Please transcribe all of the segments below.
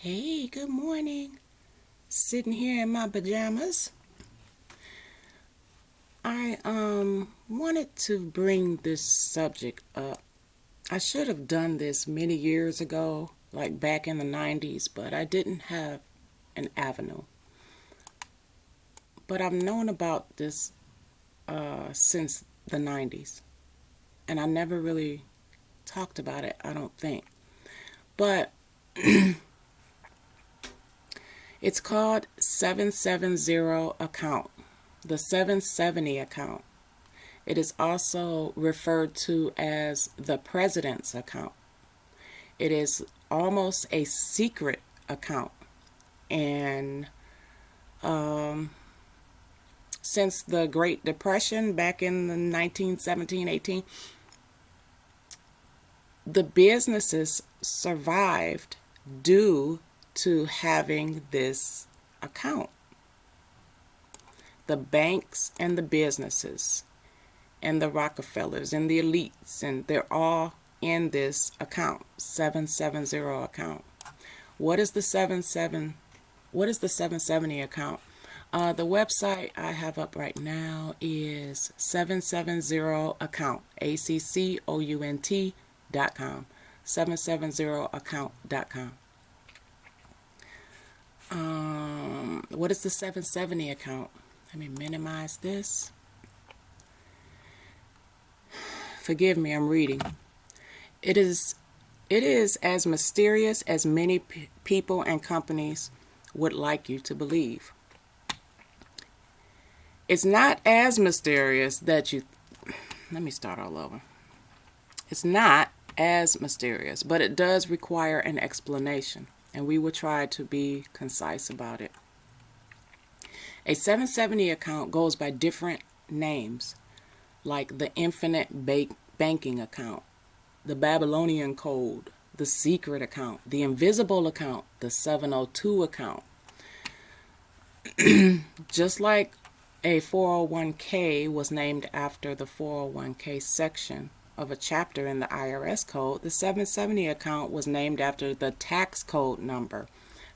Hey, good morning. Sitting here in my pajamas. I wanted to bring this subject up. I should have done this many years ago, like back in the 90s, but I didn't have an avenue. But I've known about this since the 90s, and I never really talked about it, I don't think. But it's called 770 account, the 770 account. It is also referred to as the president's account. It is almost a secret account. And since the Great Depression back in the 1917, 18, the businesses survived due to having this account. The banks and the businesses and the Rockefellers and the elites, and they're all in this account, 770 account. What is the 770 account? The website I have up right now is 770account, ACCOUNT.com, 770account.com. What is the 770 account? Let me minimize this. Forgive me, I'm reading. It is as mysterious as many people and companies would like you to believe. It's not as mysterious that you... Let me start all over. It's not as mysterious, but it does require an explanation, and we will try to be concise about it. A 770 account goes by different names, like the infinite banking account, the Babylonian code, the secret account, the invisible account, the 702 account. Just like a 401k was named after the 401k section of a chapter in the IRS code, the 770 account was named after the tax code number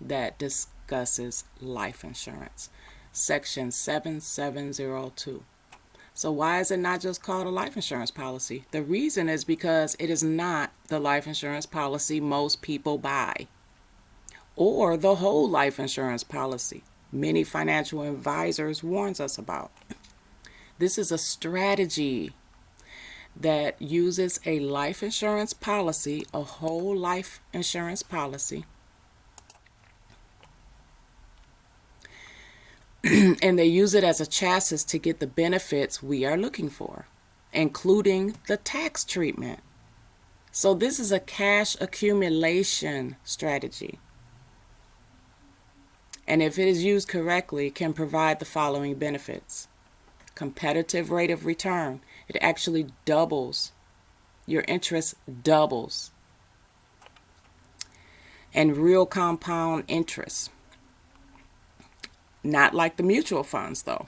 that discusses life insurance, section 7702. So why is it not just called a life insurance policy? The reason is because it is not the life insurance policy most people buy, or the whole life insurance policy many financial advisors warns us about. This is a strategy that uses a life insurance policy, a whole life insurance policy, and they use it as a chassis to get the benefits we are looking for, including the tax treatment. So this is a cash accumulation strategy. And if it is used correctly, can provide the following benefits. Competitive rate of return. It actually doubles. Your interest doubles. And real compound interest. Not like the mutual funds, though.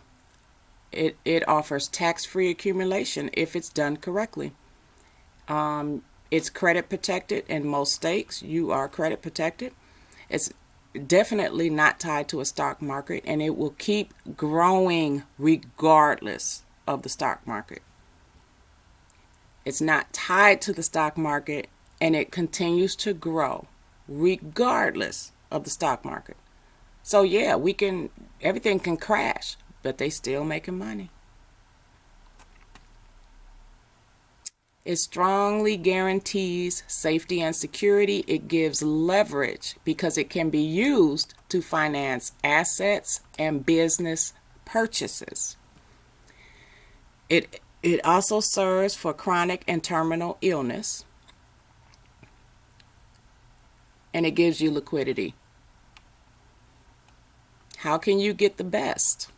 It offers tax-free accumulation if it's done correctly. It's credit protected in most states. You are credit protected. It's definitely not tied to a stock market, and it will keep growing regardless of the stock market. It's not tied to the stock market, and it continues to grow regardless of the stock market. So yeah, everything can crash, but they still making money. It strongly guarantees safety and security. It gives leverage because it can be used to finance assets and business purchases. It also serves for chronic and terminal illness. And it gives you liquidity. How can you get the best?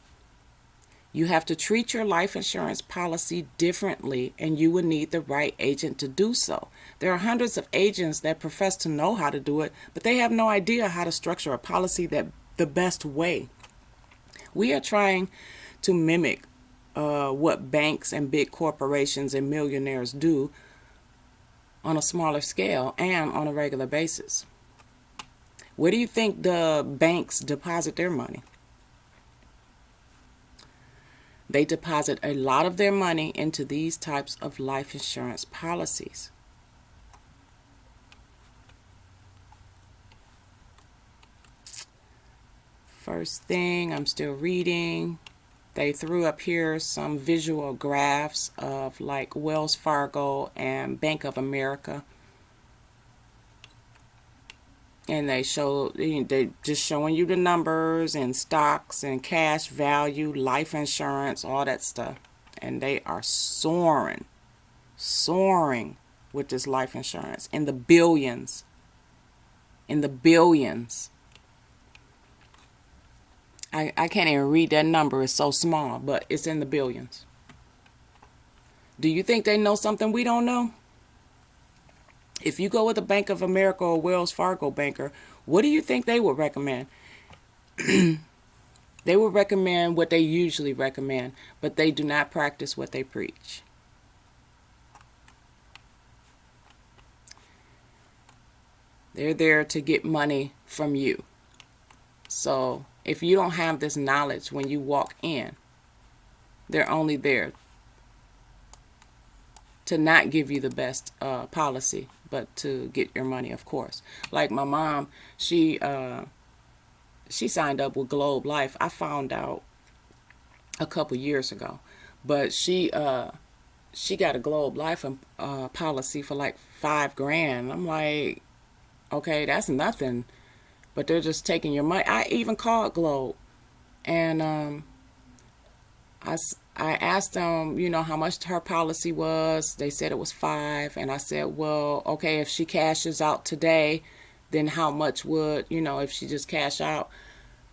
You have to treat your life insurance policy differently, and you will need the right agent to do so. There are hundreds of agents that profess to know how to do it, but they have no idea how to structure a policy the best way. We are trying to mimic what banks and big corporations and millionaires do on a smaller scale and on a regular basis. Where do you think the banks deposit their money? They deposit a lot of their money into these types of life insurance policies. First thing, I'm still reading. They threw up here some visual graphs of like Wells Fargo and Bank of America. And they just showing you the numbers and stocks and cash value, life insurance, all that stuff. And they are soaring with this life insurance in the billions. In the billions. I can't even read that number. It's so small, but it's in the billions. Do you think they know something we don't know? If you go with a Bank of America or Wells Fargo banker, what do you think they would recommend? They would recommend what they usually recommend, but they do not practice what they preach. They're there to get money from you. So if you don't have this knowledge when you walk in, they're only there to not give you the best policy, but to get your money, of course. Like my mom, she signed up with Globe Life. I found out a couple years ago, but she got a Globe Life policy for like $5,000. I'm like, okay, that's nothing, but they're just taking your money. I even called Globe, and I asked them, how much her policy was. They said it was $5,000, and I said, well, okay, if she cashes out today, then how much would, if she just cash out?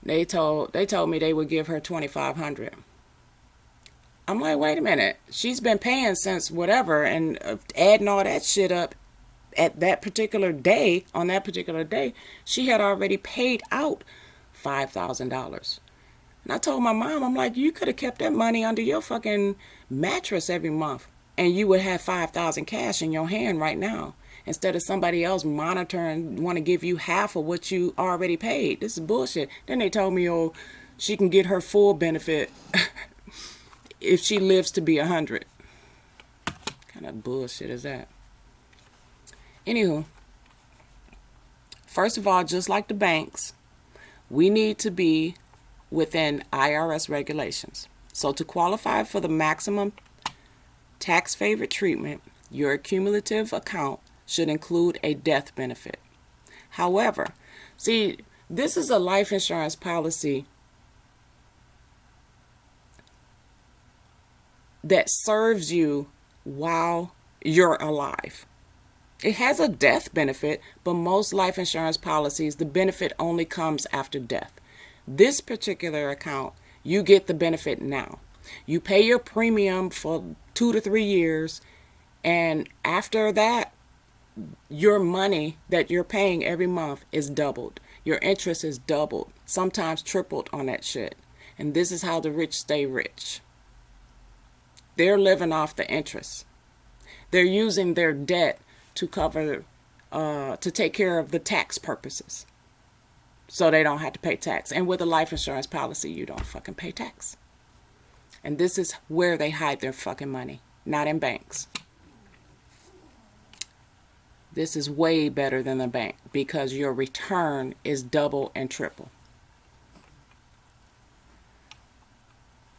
They told me they would give her $2,500. I'm like, wait a minute, she's been paying since whatever, and adding all that shit up at that particular day, on that particular day, she had already paid out $5,000. And I told my mom, I'm like, you could have kept that money under your fucking mattress every month, and you would have $5,000 cash in your hand right now, instead of somebody else monitoring, want to give you half of what you already paid. This is bullshit. Then they told me, oh, she can get her full benefit if she lives to be 100. What kind of bullshit is that? Anywho, first of all, just like the banks, we need to be within IRS regulations. So to qualify for the maximum tax favored treatment, your cumulative account should include a death benefit. However, see, this is a life insurance policy that serves you while you're alive. It has a death benefit, but most life insurance policies, the benefit only comes after death. This particular account, you get the benefit now. You pay your premium for 2 to 3 years, and after that, your money that you're paying every month is doubled. Your interest is doubled, sometimes tripled on that shit. And this is how the rich stay rich. They're living off the interest. They're using their debt to cover, to take care of the tax purposes, so they don't have to pay tax. And with a life insurance policy, you don't fucking pay tax. And this is where they hide their fucking money, not in banks. This is way better than the bank because your return is double and triple.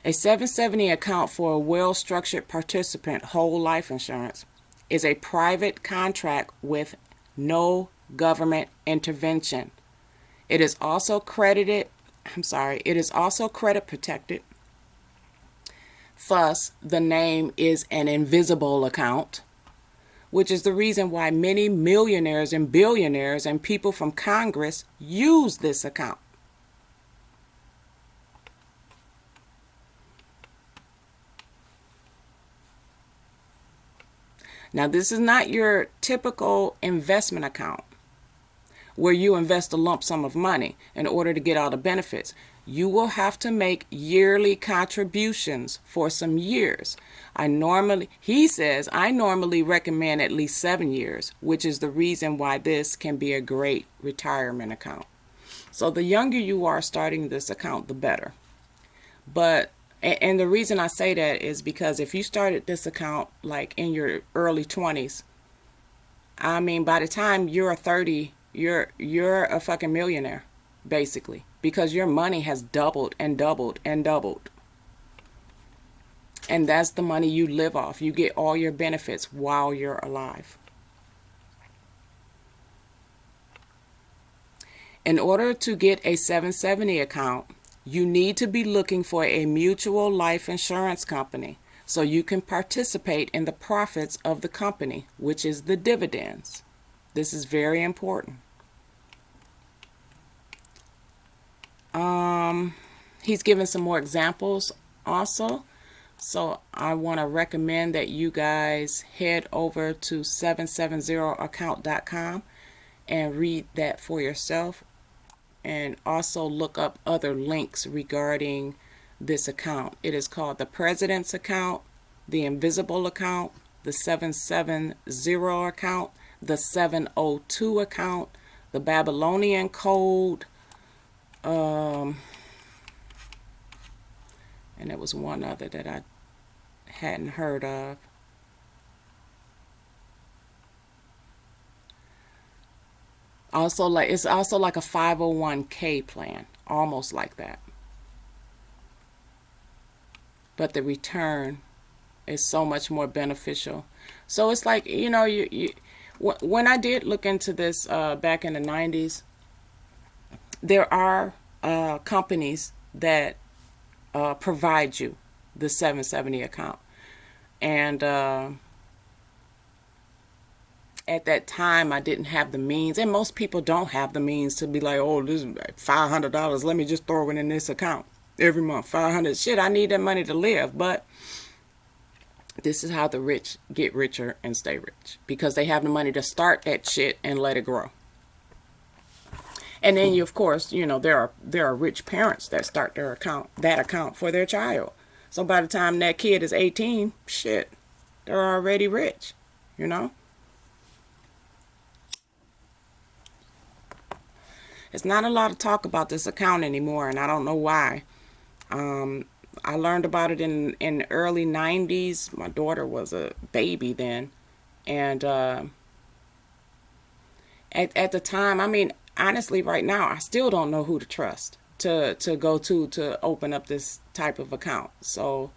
A 770 account for a well-structured participant whole life insurance is a private contract with no government intervention. It is also credit protected. Thus, the name is an invisible account, which is the reason why many millionaires and billionaires and people from Congress use this account. Now, this is not your typical investment account where you invest a lump sum of money in order to get all the benefits. You will have to make yearly contributions for some years. He says, I normally recommend at least 7 years, which is the reason why this can be a great retirement account. So the younger you are starting this account, the better. But, and the reason I say that is because if you started this account like in your early 20s, I mean, by the time you're 30, you're a fucking millionaire, basically, because your money has doubled and doubled and doubled. And that's the money you live off. You get all your benefits while you're alive. In order to get a 770 account, you need to be looking for a mutual life insurance company so you can participate in the profits of the company, which is the dividends. This is very important. He's given some more examples also. So I want to recommend that you guys head over to 770account.com and read that for yourself, and also look up other links regarding this account. It is called the President's Account, the Invisible Account, the 770 account, the 702 account, the Babylonian Code, and there was one other that I hadn't heard of. Also, like, it's also like a 501k plan, almost like that. But the return is so much more beneficial. So it's like, you know, when I did look into this back in the 90s, there are companies that provide you the 770 account. And at that time, I didn't have the means, and most people don't have the means to be like, oh, this is $500. Let me just throw it in this account every month. 500. Shit, I need that money to live. But this is how the rich get richer and stay rich, because they have the money to start that shit and let it grow. And then you, of course, you know, there are rich parents that start that account for their child. So by the time that kid is 18, shit, they're already rich, you know? It's not a lot of talk about this account anymore, and I don't know why. I learned about it in the early 90s. My daughter was a baby then. And at the time, I mean, honestly, right now, I still don't know who to trust to go to open up this type of account. So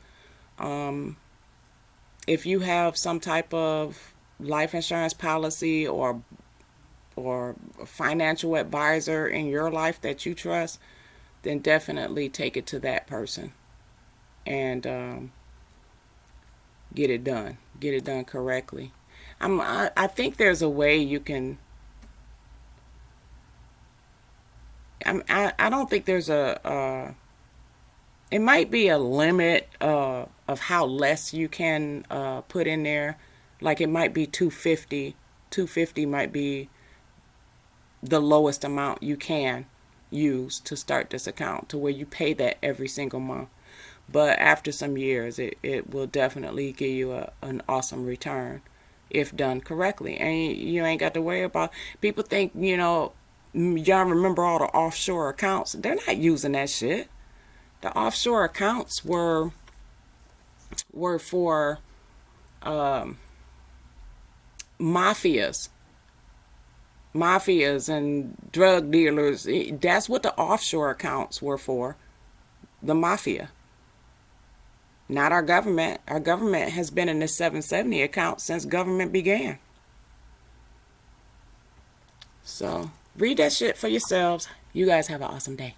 if you have some type of life insurance policy or a financial advisor in your life that you trust, then definitely take it to that person and get it done. Get it done correctly. I think there's a way you can. I don't think there's a. It might be a limit of how less you can put in there. Like it might be $250. $250 might be the lowest amount you can use to start this account, to where you pay that every single month. But after some years, it will definitely give you an awesome return if done correctly. And you ain't got to worry about, people think, you know, y'all remember all the offshore accounts. They're not using that shit. The offshore accounts were for mafias and drug dealers. That's what the offshore accounts were for. The mafia. Not our government. Our government has been in this 770 account since government began. So read that shit for yourselves. You guys have an awesome day.